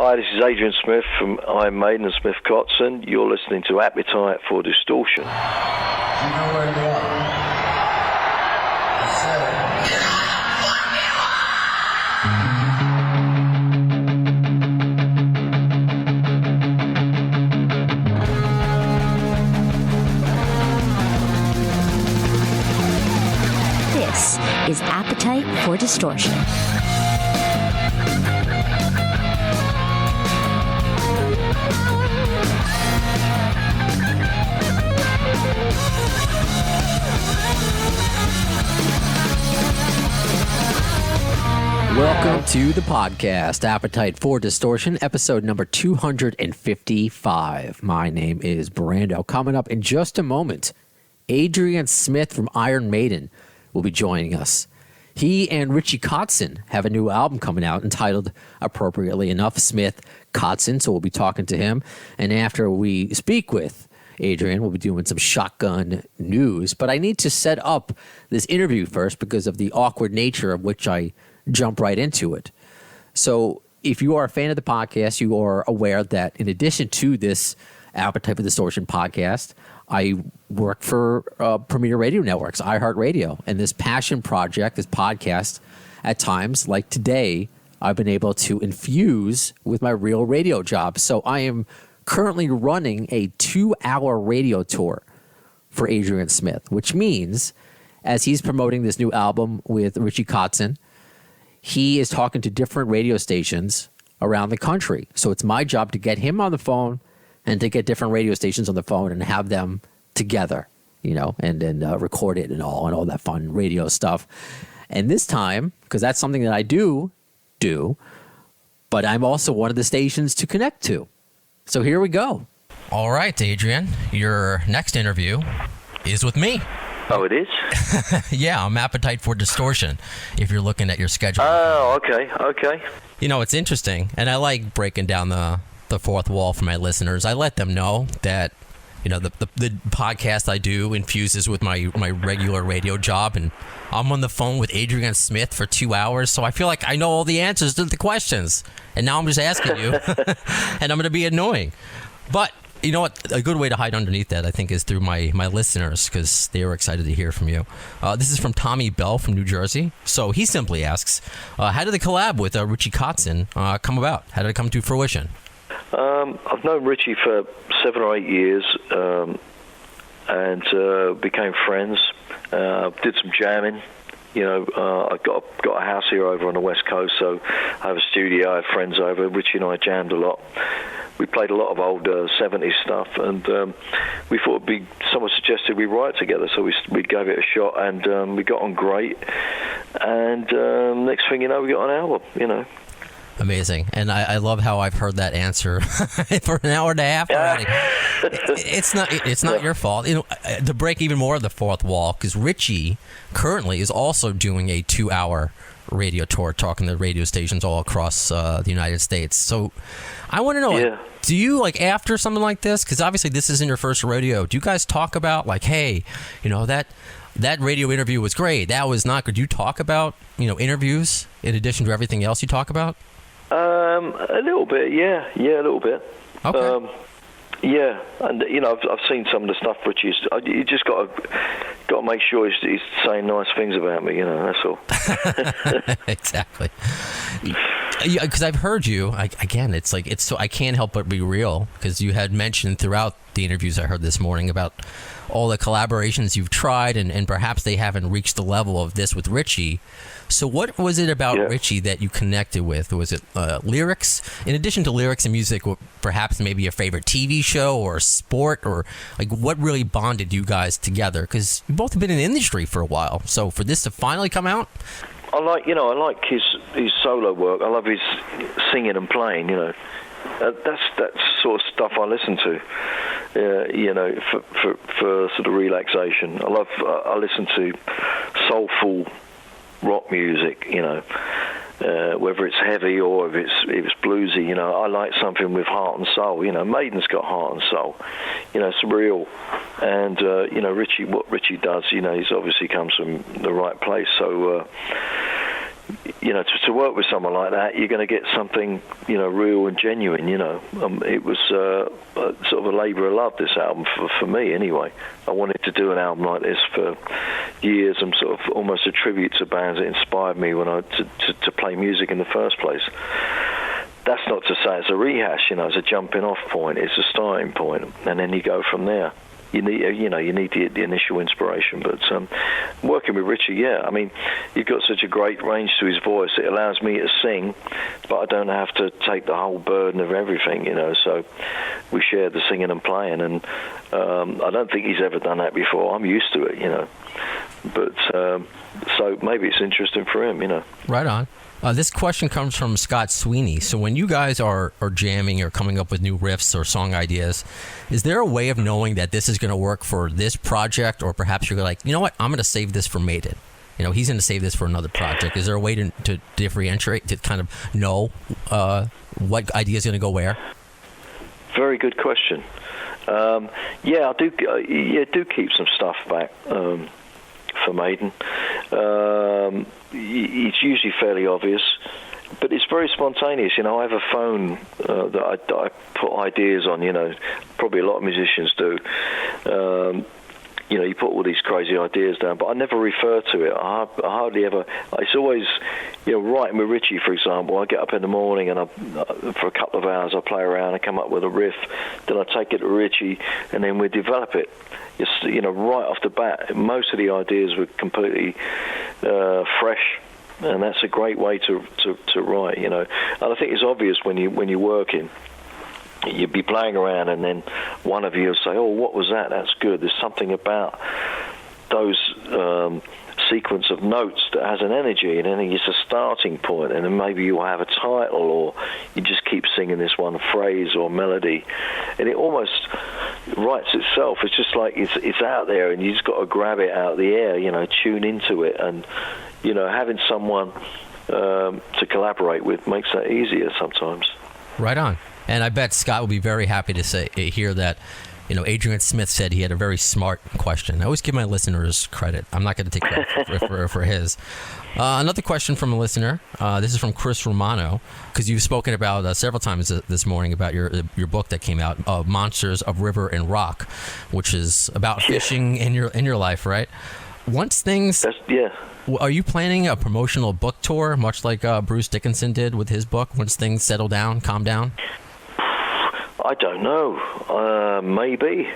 Hi, this is Adrian Smith from Iron Maiden and Smith Kotzen. You're listening to Appetite for Distortion. You know where you are. This is Appetite for Distortion. Welcome to the podcast, Appetite for Distortion, episode number 255. My name is Brando. Coming up in just a moment, Adrian Smith from Iron Maiden will be joining us. He and Richie Kotzen have a new album coming out entitled, appropriately enough, Smith Kotzen, so we'll be talking to him. And after we speak with Adrian, we'll be doing some shotgun news. But I need to set up this interview first because of the awkward nature of which I jump right into it. So if you are a fan of the podcast, you are aware that in addition to this Appetite for Distortion podcast, I work for Premier Radio Networks, iHeartRadio. And this passion project, this podcast, at times, like today, I've been able to infuse with my real radio job. So I am currently running a 2-hour radio tour for Adrian Smith, which means as he's promoting this new album with Richie Kotzen, he is talking to different radio stations around the country. So it's my job to get him on the phone and to get different radio stations on the phone and have them together, you know, and then record it and all that fun radio stuff. And this time, because that's something that I do, but I'm also one of the stations to connect to. So here we go. All right, Adrian, your next interview is with me. Oh, it is? Yeah, I'm Appetite for Distortion, if you're looking at your schedule. Oh, okay. You know, it's interesting, and I like breaking down the fourth wall for my listeners. I let them know that, you know, the podcast I do infuses with my regular radio job, and I'm on the phone with Adrian Smith for 2 hours, so I feel like I know all the answers to the questions, and now I'm just asking you, and I'm going to be annoying. But you know what? A good way to hide underneath that, I think, is through my listeners, because they were excited to hear from you. This is from Tommy Bell from New Jersey. So he simply asks, how did the collab with Richie Kotzen come about? How did it come to fruition? I've known Richie for 7 or 8 years and became friends. Did some jamming. You know, I got a house here over on the West Coast, so I have a studio. I have friends over. Richie and I jammed a lot. We played a lot of old 70s stuff, and we thought someone suggested we write together, so we gave it a shot, and we got on great. And next thing you know, we got an album, you know. Amazing. And I love how I've heard that answer for an hour and a half already. It's not your fault. You know, to break even more of the fourth wall, because Richie currently is also doing a 2-hour radio tour, talking to radio stations all across the United States. So I want to know, do you, like, after something like this, because obviously this isn't your first rodeo, do you guys talk about, like, hey, you know, that radio interview was great, that was not good? Do you talk about, you know, interviews in addition to everything else you talk about? A little bit, yeah, a little bit. Okay. Yeah, and you know, I've seen some of the stuff Richie's. You just got to make sure he's saying nice things about me. You know, that's all. Exactly. Because I've heard you again. It's like so I can't help but be real, because you had mentioned throughout the interviews I heard this morning about all the collaborations you've tried, and perhaps they haven't reached the level of this with Richie. So what was it about Richie that you connected with? Was it lyrics? In addition to lyrics and music, perhaps maybe a favorite TV show or sport, or like what really bonded you guys together? Because you both have been in the industry for a while. So for this to finally come out? I like his solo work. I love his singing and playing, you know. That's sort of stuff I listen to, you know, for sort of relaxation. I listen to soulful rock music, you know, whether it's heavy or if it's bluesy, you know. I like something with heart and soul, you know. Maiden's got heart and soul, you know, it's real. And, you know, what Richie does, you know, he's obviously comes from the right place. So, to work with someone like that, you're going to get something, real and genuine, It was sort of a labour of love, this album, for me anyway. I wanted to do an album like this for years, and sort of almost a tribute to bands that inspired me when to play music in the first place. That's not to say it's a rehash, it's a jumping off point, it's a starting point, and then you go from there. You need the initial inspiration, but working with Richie, he's got such a great range to his voice. It allows me to sing, but I don't have to take the whole burden of everything, So we share the singing and playing, and I don't think he's ever done that before. I'm used to it, But so maybe it's interesting for him, Right on. This question comes from Scott Sweeney. So when you guys are jamming or coming up with new riffs or song ideas, is there a way of knowing that this is going to work for this project, or perhaps you're like, you know what, I'm going to save this for Maiden? He's going to save this for another project. Is there a way to differentiate, to kind of know what idea is going to go where? Very good question. I do keep some stuff back for Maiden. It's usually fairly obvious, but it's very spontaneous. I have a phone that I put ideas on. Probably a lot of musicians do. You put all these crazy ideas down, but I never refer to it. I hardly ever. It's always, writing with Richie, for example. I get up in the morning and for a couple of hours I play around and come up with a riff. Then I take it to Richie, and then we develop it. It's, right off the bat, most of the ideas were completely fresh, and that's a great way to write. And I think it's obvious when you're working. You'd be playing around, and then one of you will say, "Oh, what was that? That's good." There's something about those sequence of notes that has an energy, and then it's a starting point, and then maybe you'll have a title, or you just keep singing this one phrase or melody, and it almost writes itself. It's just like it's out there, and you just got to grab it out of the air, tune into it, and having someone to collaborate with makes that easier sometimes. Right on. And I bet Scott will be very happy to hear that, Adrian Smith said he had a very smart question. I always give my listeners credit. I'm not going to take credit for his. Another question from a listener. This is from Chris Romano, because you've spoken about several times this morning about your book that came out, Monsters of River and Rock, which is about fishing in your life, right? Once things... Are you planning a promotional book tour, much like Bruce Dickinson did with his book, once things settle down, calm down? I don't know. Maybe.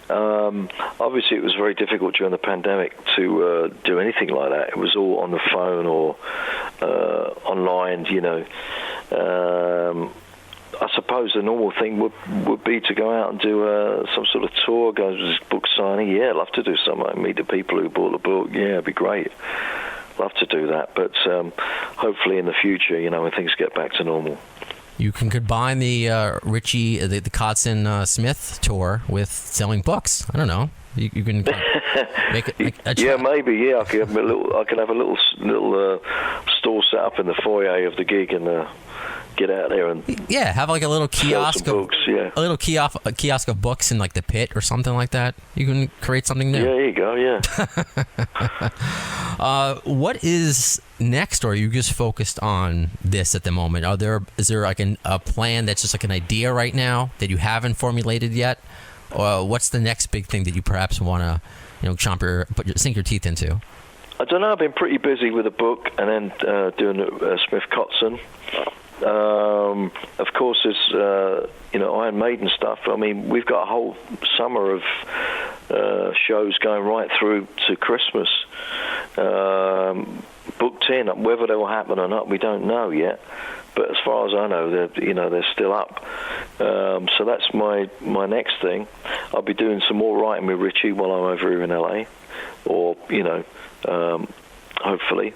Obviously, it was very difficult during the pandemic to do anything like that. It was all on the phone or online, I suppose the normal thing would be to go out and do some sort of tour, go to book signing. Yeah, I'd love to do something. Meet the people who bought the book. Yeah, it'd be great. Love to do that. But hopefully in the future, when things get back to normal. You can combine the Richie, the Kotzen Smith tour with selling books. I don't know. You can make it. Yeah, maybe. Yeah, I can have a little store set up in the foyer of the gig and get out there and have like a little kiosk of books. Yeah, a little kiosk of books in like the pit or something like that. You can create something new. Yeah, there you go. Yeah. What is next, or are you just focused on this at the moment? Is there like a plan that's just like an idea right now that you haven't formulated yet? Or what's the next big thing that you perhaps want to, sink your teeth into? I don't know. I've been pretty busy with a book and then doing Smith Kotzen. Of course, there's Iron Maiden stuff. I mean, we've got a whole summer of shows going right through to Christmas. Booked in. Whether they will happen or not, we don't know yet. But as far as I know, they're still up. So that's my next thing. I'll be doing some more writing with Richie while I'm over here in LA, or hopefully.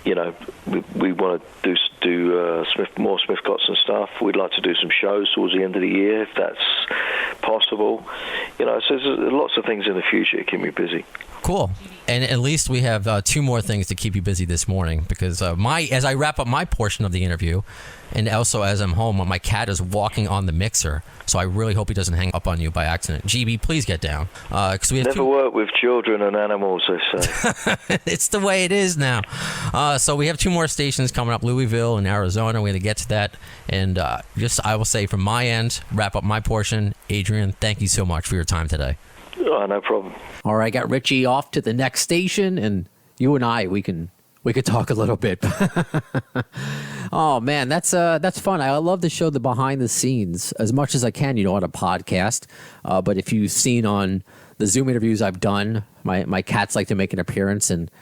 We want to do more Smith Kotzen stuff. We'd like to do some shows towards the end of the year, if that's possible. So there's lots of things in the future that keep me busy. Cool. And at least we have 2 more things to keep you busy this morning, because as I wrap up my portion of the interview, and also as I'm home, my cat is walking on the mixer, so I really hope he doesn't hang up on you by accident. GB, please get down. 'Cause we have Never work with children and animals, they say. It's the way it is now. So we have 2 more stations coming up, Louisville and Arizona. We're going to get to that. And I will say from my end, wrap up my portion. Adrian, thank you so much for your time today. Oh, no problem. All right, got Richie off to the next station, and you and I, we could talk a little bit. Oh man, that's fun. I love to show the behind the scenes as much as I can, on a podcast. But if you've seen on the Zoom interviews I've done, my cats like to make an appearance, and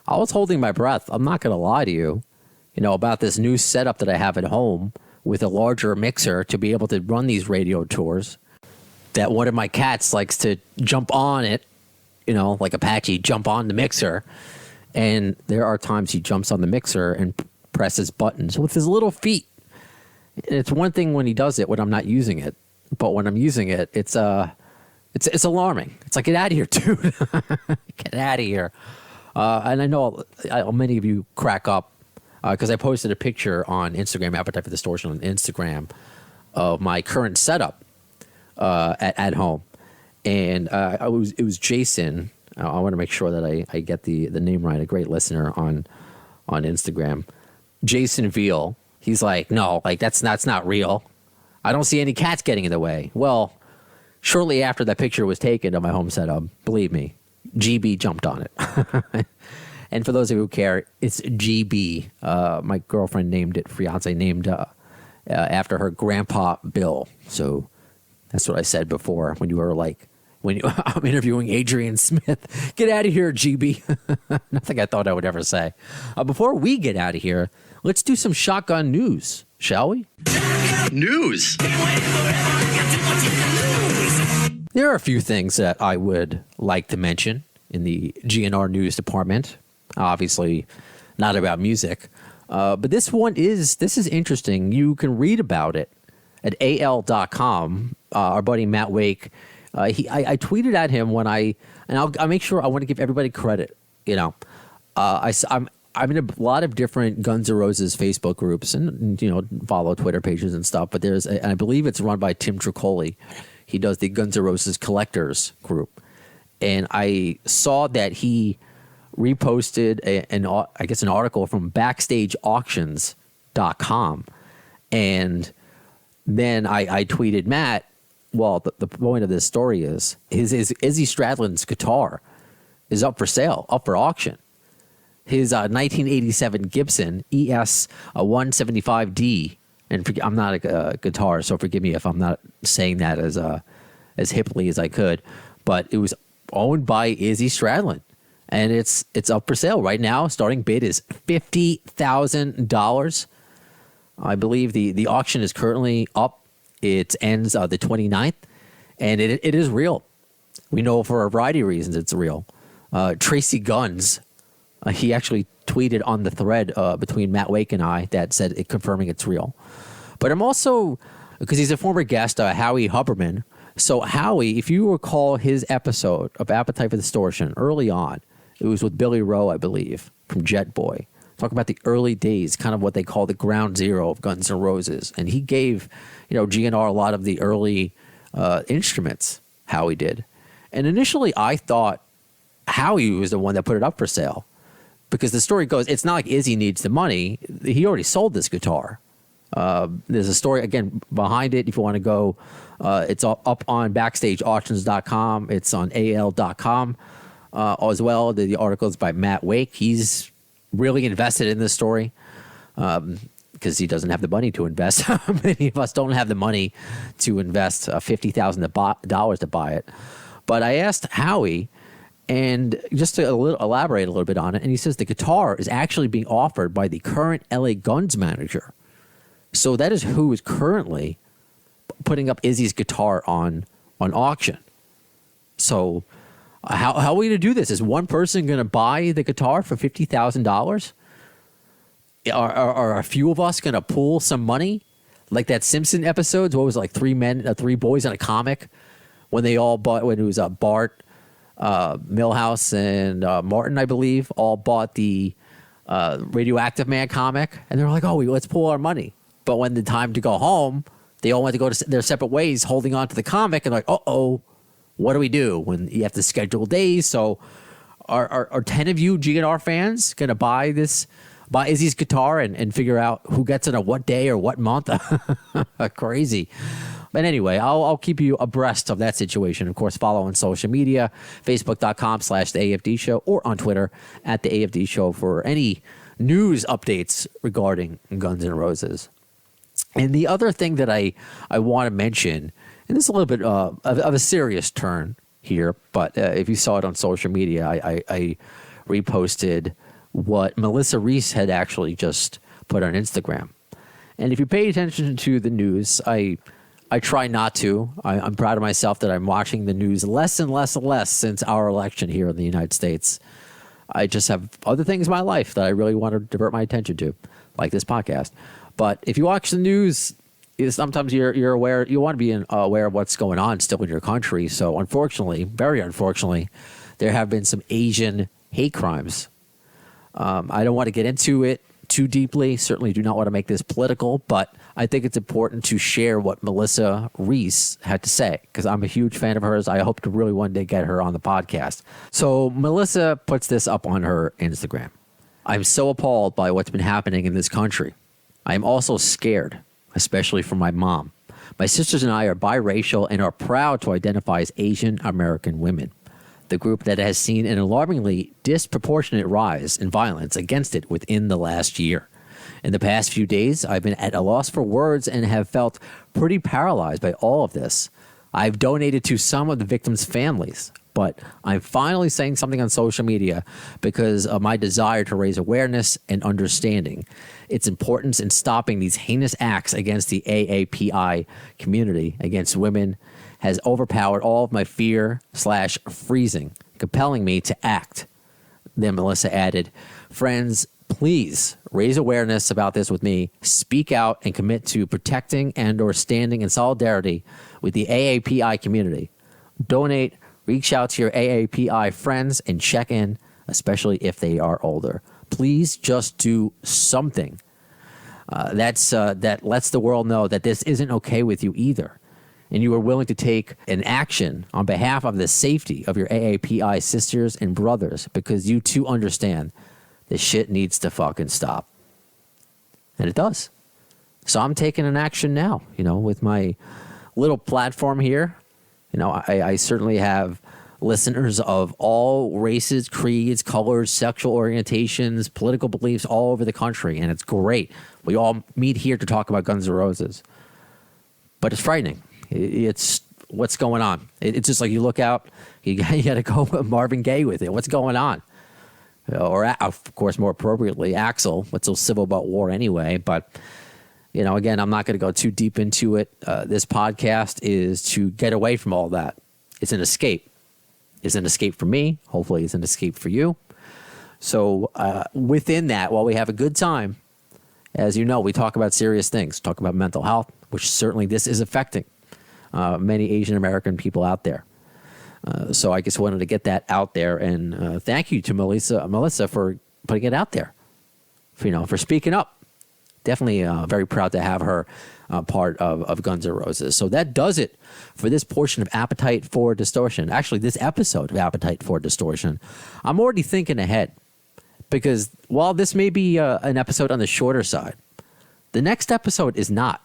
I was holding my breath. I'm not going to lie to you, about this new setup that I have at home with a larger mixer to be able to run these radio tours. That one of my cats likes to jump on it, like Apache, jump on the mixer. And there are times he jumps on the mixer and presses buttons with his little feet. And it's one thing when he does it when I'm not using it, but when I'm using it, it's alarming. It's like, get out of here, dude. Get out of here. And I know many of you crack up because I posted a picture on Instagram, Appetite for Distortion on Instagram, of my current setup at home. And it was Jason. I want to make sure that I get the name right. A great listener on Instagram, Jason Veal. He's like, no, like that's not real. I don't see any cats getting in the way. Well, shortly after that picture was taken of my home setup, believe me, GB jumped on it. And for those of you who care, it's GB. My girlfriend named it, fiance named after her grandpa Bill. So that's what I said before when you were like, I'm interviewing Adrian Smith. Get out of here, GB. Nothing I thought I would ever say. Before we get out of here, let's do some shotgun news, shall we? News. There are a few things that I would like to mention in the GNR news department. Obviously, not about music. But this is interesting. You can read about it at al.com. Our buddy Matt Wake, I tweeted at him I'll make sure I want to give everybody credit. I'm in a lot of different Guns N' Roses Facebook groups and follow Twitter pages and stuff. But and I believe it's run by Tim Tricoli. He does the Guns N' Roses collectors group, and I saw that he reposted an article from BackstageAuctions.com, and then I tweeted Matt. Well, the point of this story is Izzy Stradlin's guitar is up for sale, up for auction. His 1987 Gibson ES 175D, and I'm not a guitarist, so forgive me if I'm not saying that as hippily as I could, but it was owned by Izzy Stradlin, and it's up for sale right now. Starting bid is $50,000. I believe the auction is currently up. It ends the 29th, and it is real. We know for a variety of reasons it's real. Tracy Guns, he actually tweeted on the thread between Matt Wake and I that said confirming it's real. But I'm also, because he's a former guest, Howie Huberman. So Howie, if you recall his episode of Appetite for Distortion early on, it was with Billy Rowe, I believe, from Jet Boy. Talk about the early days, kind of what they call the ground zero of Guns N' Roses. And he gave, GNR a lot of the early instruments, Howie did. And initially I thought Howie was the one that put it up for sale. Because the story goes, it's not like Izzy needs the money. He already sold this guitar. There's a story, again, behind it. If you want to go, it's up on BackstageAuctions.com. It's on AL.com as well. The article is by Matt Wake. He's really invested in this story because he doesn't have the money to invest. Many of us don't have the money to invest $50,000 to buy it. But I asked Howie, and just to elaborate a little bit on it, and he says the guitar is actually being offered by the current LA Guns manager. So that is who is currently putting up Izzy's guitar on auction. So how are we going to do this? Is one person going to buy the guitar for $50,000? Are a few of us going to pool some money? Like that Simpson episode, what was it, like three boys in a comic when they all bought, when it was Bart, Milhouse and Martin, I believe, all bought the Radioactive Man comic, and they were like, "Oh, let's pool our money." But when the time to go home, they all went to go to their separate ways, holding on to the comic, and like, "Uh-oh, what do we do when you have to schedule days?" So, are 10 of you GNR fans gonna buy Izzy's guitar and figure out who gets it on what day or what month? Crazy. But anyway, I'll keep you abreast of that situation. Of course, follow on social media, facebook.com/the AFD show, or on Twitter at the AFD show for any news updates regarding Guns N' Roses. And the other thing that I want to mention, and this is a little bit of a serious turn here, but if you saw it on social media, I reposted what Melissa Reese had actually just put on Instagram. And if you pay attention to the news, I try not to. I'm proud of myself that I'm watching the news less and less and less since our election here in the United States. I just have other things in my life that I really want to divert my attention to, like this podcast. But if you watch the news, sometimes you're aware. You want to be aware of what's going on still in your country. So unfortunately, very unfortunately, there have been some Asian hate crimes. I don't want to get into it too deeply. Certainly do not want to make this political, but I think it's important to share what Melissa Reese had to say because I'm a huge fan of hers. I hope to really one day get her on the podcast. So Melissa puts this up on her Instagram. I'm so appalled by what's been happening in this country. I am also scared, especially for my mom. My sisters and I are biracial and are proud to identify as Asian American women, the group that has seen an alarmingly disproportionate rise in violence against it within the last year. In the past few days, I've been at a loss for words and have felt pretty paralyzed by all of this. I've donated to some of the victims' families, but I'm finally saying something on social media because of my desire to raise awareness and understanding its importance in stopping these heinous acts against the AAPI community against women has overpowered all of my fear/freezing, compelling me to act. Then Melissa added, friends, please raise awareness about this with me, speak out, and commit to protecting and or standing in solidarity with the AAPI community. Donate, reach out to your AAPI friends, and check in, especially if they are older. Please just do something. That lets the world know that this isn't okay with you either. And you are willing to take an action on behalf of the safety of your AAPI sisters and brothers because you too understand this shit needs to fucking stop. And it does. So I'm taking an action now, with my little platform here. I certainly have listeners of all races, creeds, colors, sexual orientations, political beliefs all over the country, and it's great. We all meet here to talk about Guns N' Roses. But it's frightening. It's what's going on. It's just like you look out, you got to go Marvin Gaye with it. What's going on? Or, of course, more appropriately, Axl. What's so civil about war anyway? But, again, I'm not going to go too deep into it. This podcast is to get away from all that. It's an escape. It's an escape for me. Hopefully it's an escape for you. So within that, while we have a good time, as you know, we talk about serious things, talk about mental health, which certainly this is affecting many Asian American people out there. So I just wanted to get that out there, and thank you to Melissa for putting it out there, for speaking up. Definitely very proud to have her part of Guns N' Roses. So that does it for this portion of Appetite for Distortion. Actually, this episode of Appetite for Distortion. I'm already thinking ahead because while this may be an episode on the shorter side, the next episode is not.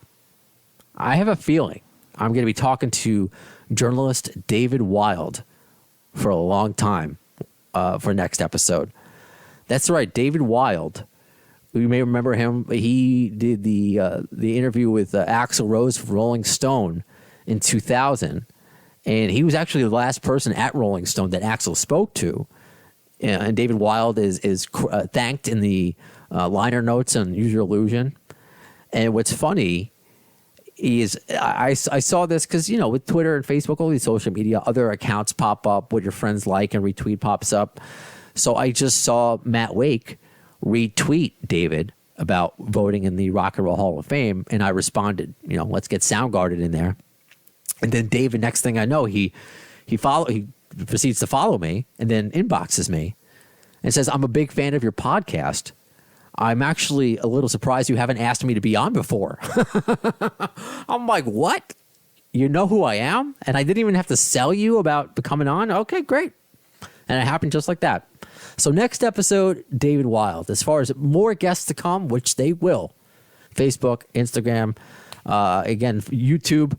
I have a feeling I'm going to be talking to journalist David Wild for a long time for next episode. That's right, David Wild. You may remember him. He did the interview with Axl Rose for Rolling Stone in 2000, and he was actually the last person at Rolling Stone that Axl spoke to. And David Wild is thanked in the liner notes on Use Your Illusion. And what's funny is I saw this because, with Twitter and Facebook, all these social media, other accounts pop up, what your friends like and retweet pops up. So I just saw Matt Wake retweet David about voting in the Rock and Roll Hall of Fame, and I responded, let's get Soundgarden in there. And then David, next thing I know, he proceeds to follow me and then inboxes me and says, I'm a big fan of your podcast. I'm actually a little surprised you haven't asked me to be on before. I'm like, what? You know who I am? And I didn't even have to sell you about coming on? Okay, great. And it happened just like that. So next episode, David Wild. As far as more guests to come, which they will, Facebook, Instagram, again, YouTube,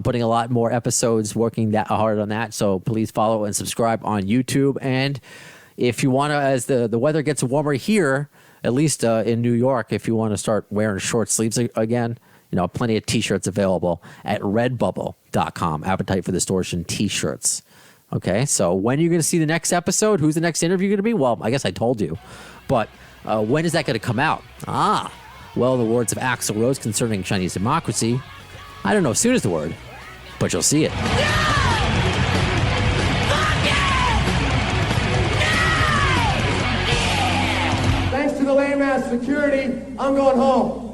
putting a lot more episodes, working that hard on that. So please follow and subscribe on YouTube. And if you want to, as the weather gets warmer here, at least in New York, if you want to start wearing short sleeves again, plenty of T-shirts available at redbubble.com. Appetite for Distortion T-shirts. Okay, so when are you going to see the next episode? Who's the next interview going to be? Well, I guess I told you. But when is that going to come out? Well, in the words of Axl Rose concerning Chinese democracy, I don't know as soon as the word, but you'll see it. Thanks to the lame-ass security, I'm going home.